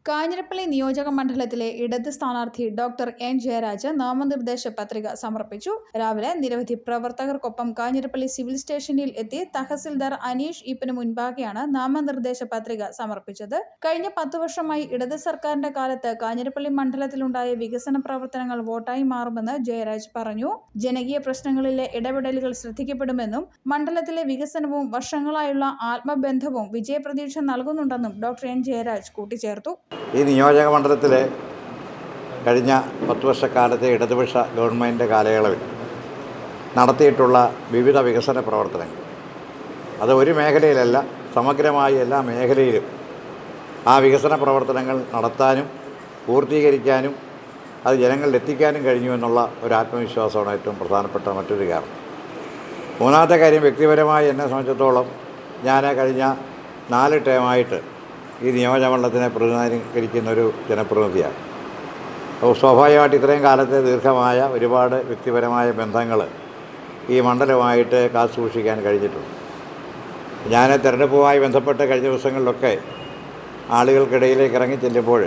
കാഞ്ഞിരപ്പള്ളി നിയോജക മണ്ഡലത്തിലെ ഇടത് സ്ഥാനാർത്ഥി ഡോക്ടർ എൻ ജയരാജ് നാമനിർദ്ദേശ പത്രിക സമർപ്പിച്ചു. രാവിലെ നിരവധി പ്രവർത്തകർക്കൊപ്പം കാഞ്ഞിരപ്പള്ളി സിവിൽ സ്റ്റേഷനിൽ എത്തി തഹസിൽദാർ അനീഷ് ഈപ്പന് മുൻപാകെയാണ് നാമനിർദ്ദേശ പത്രിക സമർപ്പിച്ചത്. കഴിഞ്ഞ 10 വർഷമായി ഇടത് സർക്കാരിന്റെ കാലത്ത് കാഞ്ഞിരപ്പള്ളി മണ്ഡലത്തിലുണ്ടായ വികസന പ്രവർത്തനങ്ങൾ വോട്ടായി മാറുമെന്ന് ജയരാജ് പറഞ്ഞു. ജനകീയ പ്രശ്നങ്ങളിലെ ഇടപെടലുകൾ ശ്രദ്ധിക്കപ്പെടുമെന്നും മണ്ഡലത്തിലെ വികസനവും വർഷങ്ങളായുള്ള ആത്മബന്ധവും വിജയപ്രതീക്ഷ നൽകുന്നുണ്ടെന്നും ഡോക്ടർ എൻ ജയരാജ് കൂട്ടിച്ചേർത്തു. ഈ നിയോജക മണ്ഡലത്തിലെ കഴിഞ്ഞ 10 വർഷക്കാലത്തെ ഇടതുപക്ഷ ഗവൺമെൻറ് കാലയളവിൽ നടത്തിയിട്ടുള്ള വിവിധ വികസന പ്രവർത്തനങ്ങൾ അത് ഒരു മേഖലയിലല്ല, സമഗ്രമായ എല്ലാ മേഖലയിലും ആ വികസന പ്രവർത്തനങ്ങൾ നടത്താനും പൂർത്തീകരിക്കാനും അത് ജനങ്ങളിൽ എത്തിക്കാനും കഴിഞ്ഞു എന്നുള്ള ഒരു ആത്മവിശ്വാസമാണ് ഏറ്റവും പ്രധാനപ്പെട്ട മറ്റൊരു കാരണം. മൂന്നാമത്തെ കാര്യം, വ്യക്തിപരമായി എന്നെ സംബന്ധിച്ചിടത്തോളം ഞാൻ കഴിഞ്ഞ 4 ടേമായിട്ട് ഈ നിയോജകമണ്ഡലത്തിനെ പ്രതിനിധീകരിക്കുന്നൊരു ജനപ്രതിനിധിയാണ്. അപ്പോൾ സ്വാഭാവികമായിട്ട് ഇത്രയും കാലത്തെ ദീർഘമായ ഒരുപാട് വ്യക്തിപരമായ ബന്ധങ്ങൾ ഈ മണ്ഡലവുമായിട്ട് കാത്തുസൂക്ഷിക്കാൻ കഴിഞ്ഞിട്ടുണ്ട്. ഞാൻ തിരഞ്ഞെടുപ്പുമായി ബന്ധപ്പെട്ട് കഴിഞ്ഞ ദിവസങ്ങളിലൊക്കെ ആളുകൾക്കിടയിലേക്ക് ഇറങ്ങി ചെല്ലുമ്പോൾ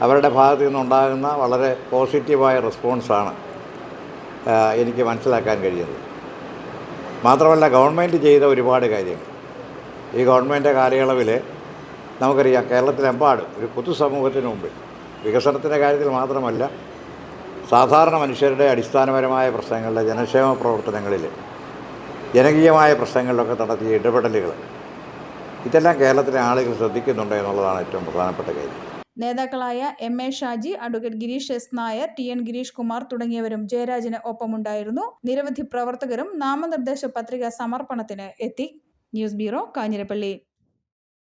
അവരുടെ ഭാഗത്തു നിന്നുണ്ടാകുന്ന വളരെ പോസിറ്റീവായ റെസ്പോൺസാണ് എനിക്ക് മനസ്സിലാക്കാൻ കഴിയുന്നത്. മാത്രമല്ല, ഗവൺമെൻറ് ചെയ്ത ഒരുപാട് കാര്യങ്ങൾ ഈ ഗവൺമെൻറ് കാലയളവിൽ നമുക്കറിയാം. കേരളത്തിലെമ്പാടും ഒരു പൊതുസമൂഹത്തിന് മുമ്പിൽ വികസനത്തിൻ്റെ കാര്യത്തിൽ മാത്രമല്ല, സാധാരണ മനുഷ്യരുടെ അടിസ്ഥാനപരമായ പ്രശ്നങ്ങളുടെ ജനക്ഷേമ പ്രവർത്തനങ്ങളിൽ ജനകീയമായ പ്രശ്നങ്ങളിലൊക്കെ നടത്തിയ ഇടപെടലുകൾ, ഇതെല്ലാം കേരളത്തിലെ ആളുകൾ ശ്രദ്ധിക്കുന്നുണ്ട് എന്നുള്ളതാണ് ഏറ്റവും പ്രധാനപ്പെട്ട കാര്യം. നേതാക്കളായ M A Shaji, advocate Girish S Nair, T N Girish Kumar തുടങ്ങിയവരും ജയരാജിന് ഒപ്പമുണ്ടായിരുന്നു. നിരവധി പ്രവർത്തകരും നാമനിർദ്ദേശ പത്രിക സമർപ്പണത്തിന് എത്തി. News bureau, Kanjirappally.